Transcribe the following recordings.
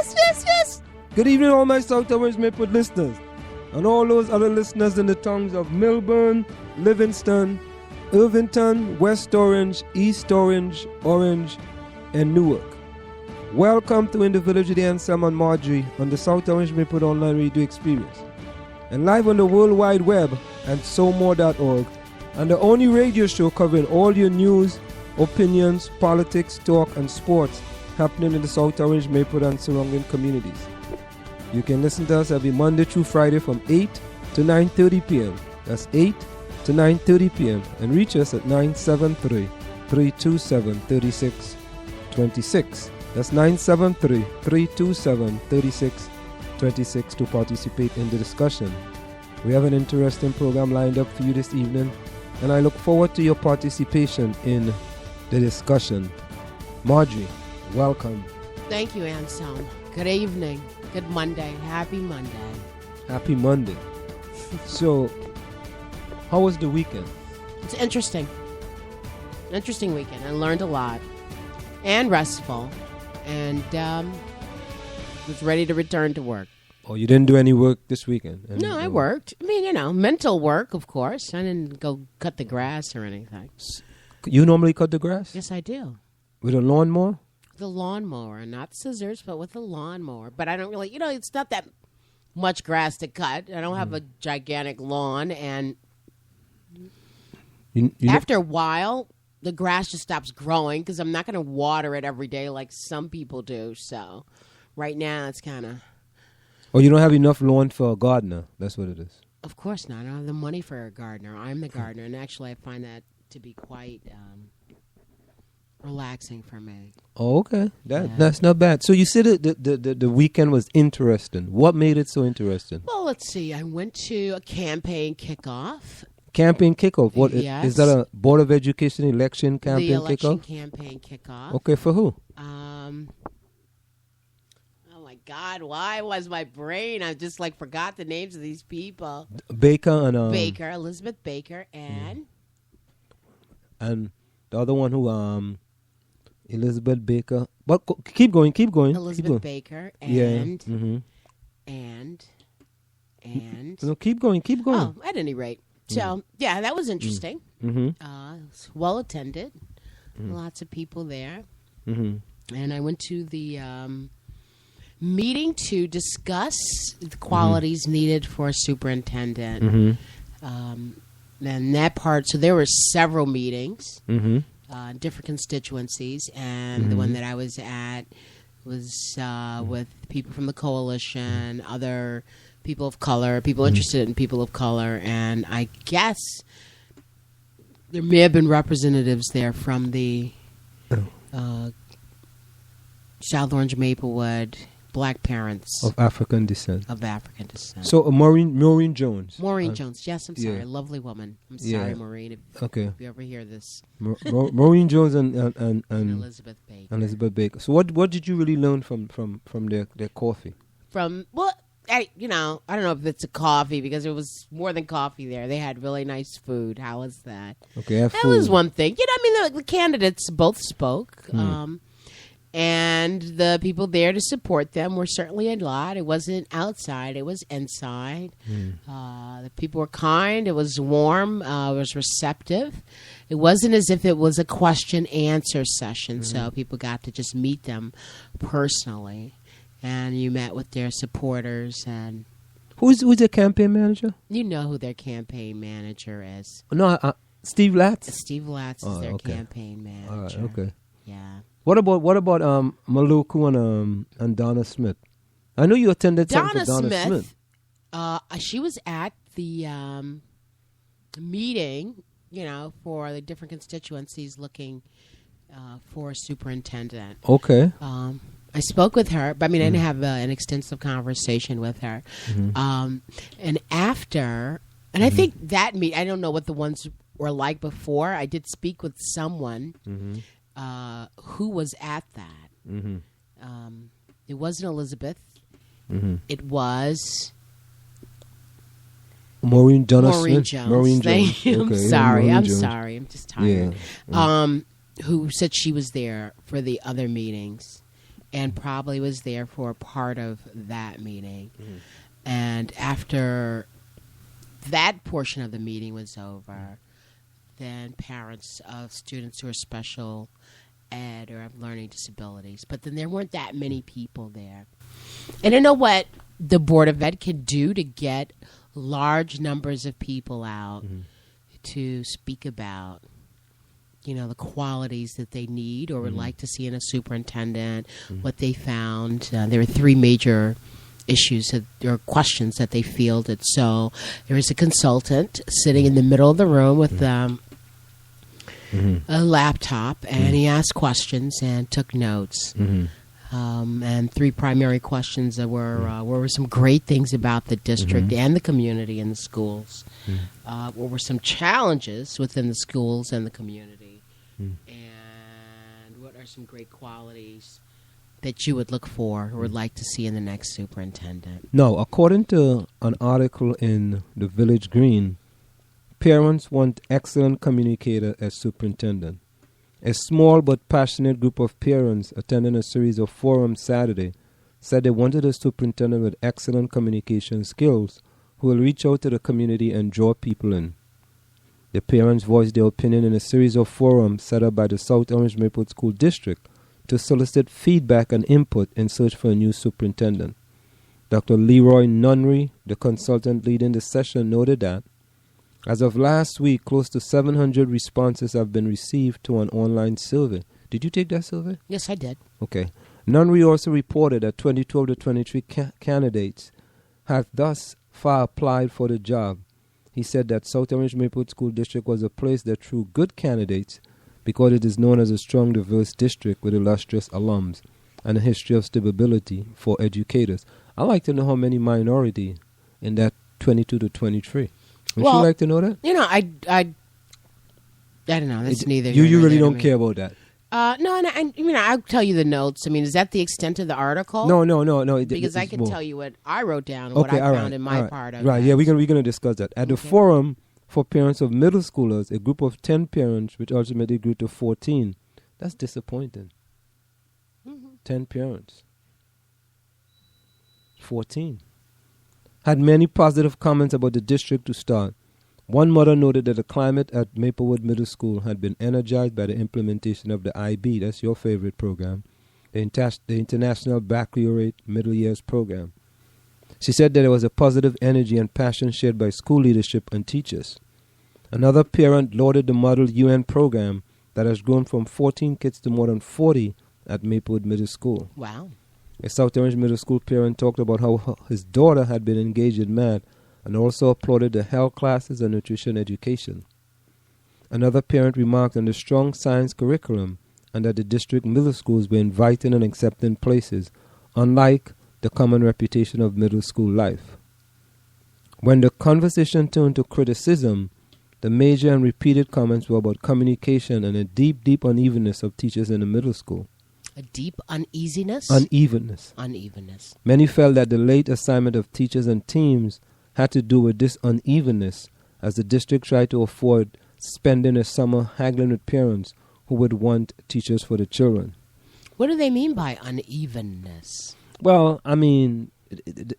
yes. Good evening, all my South Orange Maplewood listeners, and all those other listeners in the towns of Milburn, Livingston, Irvington, West Orange, East Orange, Orange, and Newark. Welcome to In the Village with Anselm and Marjorie on the South Orange Maplewood Online Radio Experience, and live on the World Wide Web and SoMore.org, and the only radio show covering all your news, opinions, politics, talk, and sports happening in the South Orange, Maplewood, and surrounding communities. You can listen to us every Monday through Friday from 8 to 9:30 p.m. That's 8 to 9:30 p.m. and reach us at 973-327-3626. That's 973-327-3626 to participate in the discussion. We have an interesting program lined up for you this evening, and I look forward to your participation in the discussion. Marjorie, welcome. Thank you, Anselm. Good evening. Good Monday. Happy Monday. Happy Monday. So, how was the weekend? It's interesting. Interesting weekend. I learned a lot. And restful. And was ready to return to work. Oh, you didn't do any work this weekend? No, I worked. I mean, mental work, of course. I didn't go cut the grass or anything. You normally cut the grass? Yes, I do. With a lawnmower? The lawnmower, not scissors, but with a lawnmower. But I don't really, it's not that much grass to cut. I don't have a gigantic lawn, and after a while, the grass just stops growing because I'm not going to water it every day like some people do. So right now, it's kind of... Oh, you don't have enough lawn for a gardener. That's what it is. Of course not. I don't have the money for a gardener. I'm the gardener, and actually, I find that to be quite... relaxing for me. Oh, okay. That's not bad. So you said the weekend was interesting. What made it so interesting? Well, let's see. I went to a campaign kickoff. Campaign kickoff? What yes. Is that a Board of Education election campaign the election kickoff? Campaign kickoff. Okay, for who? Oh my God, why was my brain? I just forgot the names of these people. Baker and Elizabeth Baker and the other one who Elizabeth Baker. But keep going. Elizabeth Baker and and no, keep going. Oh, at any rate. So, yeah, that was interesting. It was well attended. Lots of people there. And I went to the meeting to discuss the qualities needed for a superintendent. And that part, so there were several meetings. Different constituencies, and the one that I was at was with people from the coalition, other people of color, people interested in people of color, and I guess there may have been representatives there from the South Orange Maplewood Black parents of African descent. So Maureen Jones. Maureen Jones, yes, I'm sorry, lovely woman. I'm sorry, Maureen. If you ever hear this, Maureen Jones and Elizabeth Baker. Elizabeth Baker. So what did you really learn from their coffee? I don't know if it's a coffee because it was more than coffee there. They had really nice food. How was that? Okay, that was one thing. The candidates both spoke. And the people there to support them were certainly a lot. It wasn't outside. It was inside. The people were kind. It was warm. It was receptive. It wasn't as if it was a question-answer session, so people got to just meet them personally. And you met with their supporters. And Who's their campaign manager? You know who their campaign manager is. No, Steve Latz? Steve Latz is their campaign manager. All right, okay. Yeah. What about Maluku and Donna Smith? I know you attended something for Donna Smith. She was at the meeting, for the different constituencies looking for a superintendent. Okay. I spoke with her, but I didn't have an extensive conversation with her. And after, and I think that I don't know what the ones were like before. I did speak with someone who was at that. It wasn't Elizabeth. It was Maureen Jones. Thank you. Okay, I'm sorry. I'm just tired. Who said she was there for the other meetings. and probably was there for a part of that meeting. And after that portion of the meeting was over, then parents of students who are special ed or have learning disabilities. But then there weren't that many people there. And I know what the Board of Ed can do to get large numbers of people out to speak about, the qualities that they need or would like to see in a superintendent, what they found. There were 3 major issues or questions that they fielded. So there was a consultant sitting in the middle of the room with a laptop, and he asked questions and took notes. And 3 primary questions that were some great things about the district and the community and the schools. What were some challenges within the schools and the community? And what are some great qualities that you would look for or would like to see in the next superintendent? Now, according to an article in the Village Green, parents want excellent communicator as superintendent. A small but passionate group of parents attending a series of forums Saturday said they wanted a superintendent with excellent communication skills who will reach out to the community and draw people in. The parents voiced their opinion in a series of forums set up by the South Orange Maplewood School District to solicit feedback and input in search for a new superintendent. Dr. Leroy Nunnery, the consultant leading the session, noted that as of last week, close to 700 responses have been received to an online survey. Did you take that survey? Yes, I did. Okay. Nunnery also reported that 22 of the 23 candidates have thus far applied for the job. He said that South Orange Maplewood School District was a place that drew good candidates because it is known as a strong, diverse district with illustrious alums and a history of stability for educators. I'd like to know how many minority in that 22 to 23. Would you like to know that? I don't know. That's neither. You really don't care about that. No, and I'll tell you the notes. Is that the extent of the article? No. Because I can tell you what I wrote down and what I found in my part of it. Right, yeah, we're gonna discuss that. At the forum for parents of middle schoolers, a group of 10 parents, which ultimately grew to 14. That's disappointing. 10 parents. 14. Had many positive comments about the district to start. One mother noted that the climate at Maplewood Middle School had been energized by the implementation of the IB, that's your favorite program, the International Baccalaureate Middle Years Program. She said that there was a positive energy and passion shared by school leadership and teachers. Another parent lauded the Model UN program that has grown from 14 kids to more than 40 at Maplewood Middle School. Wow. A South Orange Middle School parent talked about how his daughter had been engaged in math and also applauded the health classes and nutrition education. Another parent remarked on the strong science curriculum and that the district middle schools were inviting and accepting places, unlike the common reputation of middle school life. When the conversation turned to criticism, the major and repeated comments were about communication and a deep, deep unevenness of teachers in the middle school. A deep uneasiness? Unevenness. Many felt that the late assignment of teachers and teams had to do with this unevenness as the district tried to afford spending a summer haggling with parents who would want teachers for the children. What do they mean by unevenness? Well, the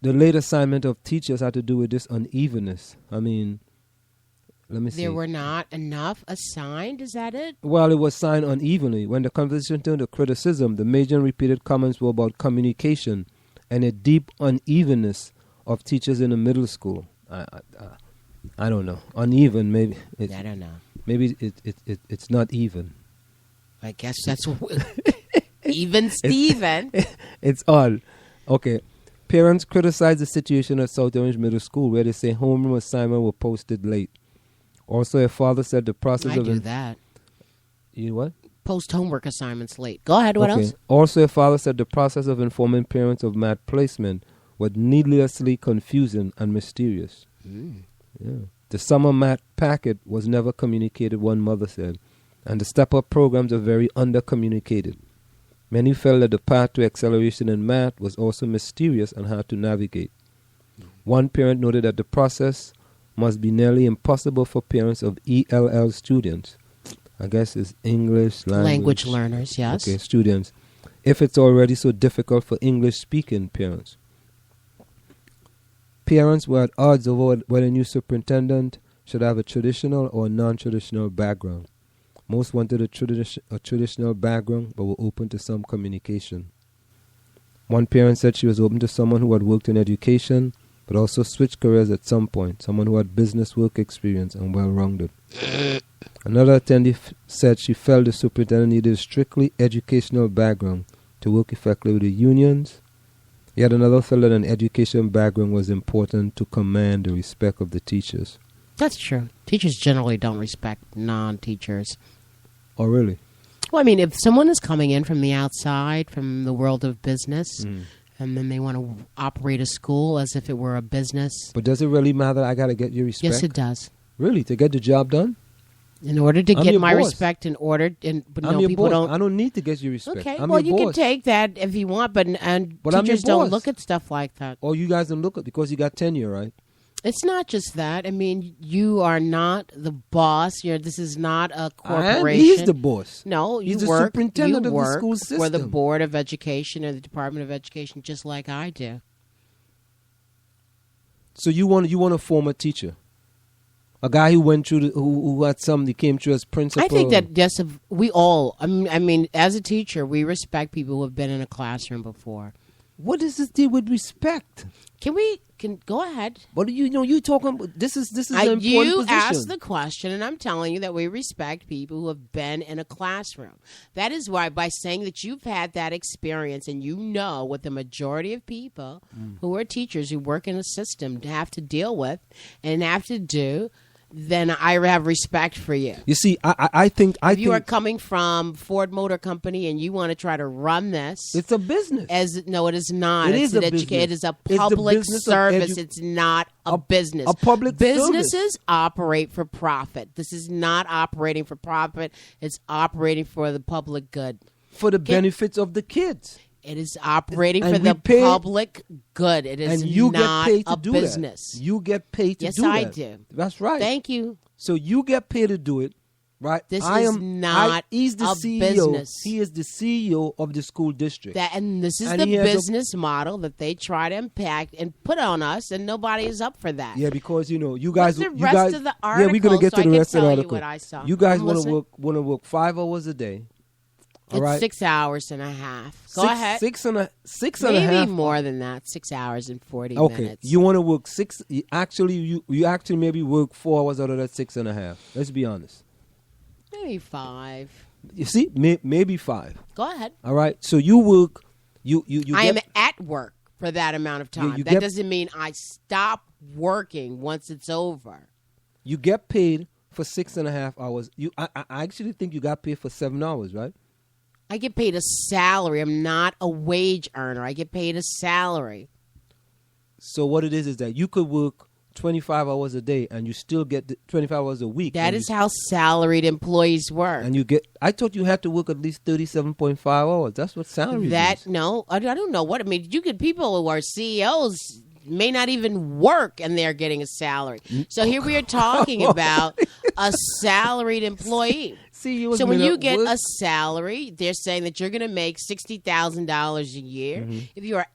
late assignment of teachers had to do with this unevenness. Let me see. There were not enough assigned, is that it? Well, it was signed unevenly. When the conversation turned to criticism, the major and repeated comments were about communication and a deep unevenness of teachers in the middle school. I don't know. Uneven, maybe. I don't know. Maybe it's not even. I guess that's even Steven. It's odd. Okay. Parents criticized the situation at South Orange Middle School where they say homeroom assignments were posted late. Also, a father said the process I do that. You what? Post homework assignments late. Go ahead. What else? Also, a father said the process of informing parents of math placement was needlessly confusing and mysterious. Yeah. The summer math packet was never communicated, one mother said, and the step-up programs are very under-communicated. Many felt that the path to acceleration in math was also mysterious and hard to navigate. One parent noted that the process must be nearly impossible for parents of ELL students. I guess it's English language learners, yes. Okay, students. if it's already so difficult for English-speaking parents? Parents were at odds over whether a new superintendent should have a traditional or non-traditional background. Most wanted a traditional background, but were open to some communication. One parent said she was open to someone who had worked in education, but also switched careers at some point, someone who had business work experience and well-rounded. Another attendee said she felt the superintendent needed a strictly educational background to work effectively with the unions. Yet another felt that an education background was important to command the respect of the teachers. That's true. Teachers generally don't respect non-teachers. Oh, really? Well, I mean, if someone is coming in from the outside, from the world of business, and then they want to operate a school as if it were a business. But does it really matter? I got to get your respect? Yes, it does. Really? To get the job done? In order to get my boss. Respect, but I'm no, your people boss. don't. I don't need to get your respect. Okay, I'm well, your you boss. can take that if you want, but But teachers don't look at stuff like that. Or you guys don't look at because you got tenure, right? It's not just that. I mean, you are not the boss. This is not a corporation. He's the boss. No, He's you the work. superintendent you of work the school system. for the Board of Education or the Department of Education, just like I do. So you want a former teacher, a guy who went through who had somebody came through as principal. I think that yes, we all. I mean, as a teacher, we respect people who have been in a classroom before. What does this deal with respect? Can go ahead. What do you know? You talking about this is an important You position. asked the question, and I'm telling you that we respect people who have been in a classroom. That is why, by saying that you've had that experience, and you know what the majority of people who are teachers who work in a system have to deal with and have to do, then I have respect for you. You see, I think if you are coming from Ford Motor Company and you want to try to run this, it's a business. No, it is not. It It's is a an business. It is a public service. It's not a business. A public Businesses service. operate for profit. This is not operating for profit. It's operating for the public good. For the benefits of the kids. It is operating And for the pay, public good. It is and you not get paid to a do business. That. You get paid to yes, do that. I do. That's right. Thank you. So you get paid to do it, right? This is not he's the a CEO. business. He is the CEO of the school district. And this is the business model that they try to impact and put on us, and nobody is up for that. Yeah, because you guys. What's the rest of the article? Yeah, we're gonna get to the rest of the article. You what I saw. You guys want to work 5 hours a day. It's right. 6 hours and a half. Go ahead. Six and a half. Maybe more than that. 6 hours and 40 minutes. Okay, you want to work 6? You actually maybe work 4 hours out of that 6.5. Let's be honest. Maybe 5. You see, maybe 5. Go ahead. All right. So you work. You. I am at work for that amount of time. That doesn't mean I stop working once it's over. You get paid for 6.5 hours. I actually think you got paid for 7 hours, right? I get paid a salary. I'm not a wage earner. I get paid a salary. So what it is that you could work 25 hours a day and you still get 25 hours a week. That is how salaried employees work. And you get, I thought you had to work at least 37.5 hours. That's what salary is. No, I don't know what. I mean, people who are CEOs may not even work and they're getting a salary. So here we are talking about a salaried employee. So when you get a salary, they're saying that you're going to make $60,000 a year. Mm-hmm. If you are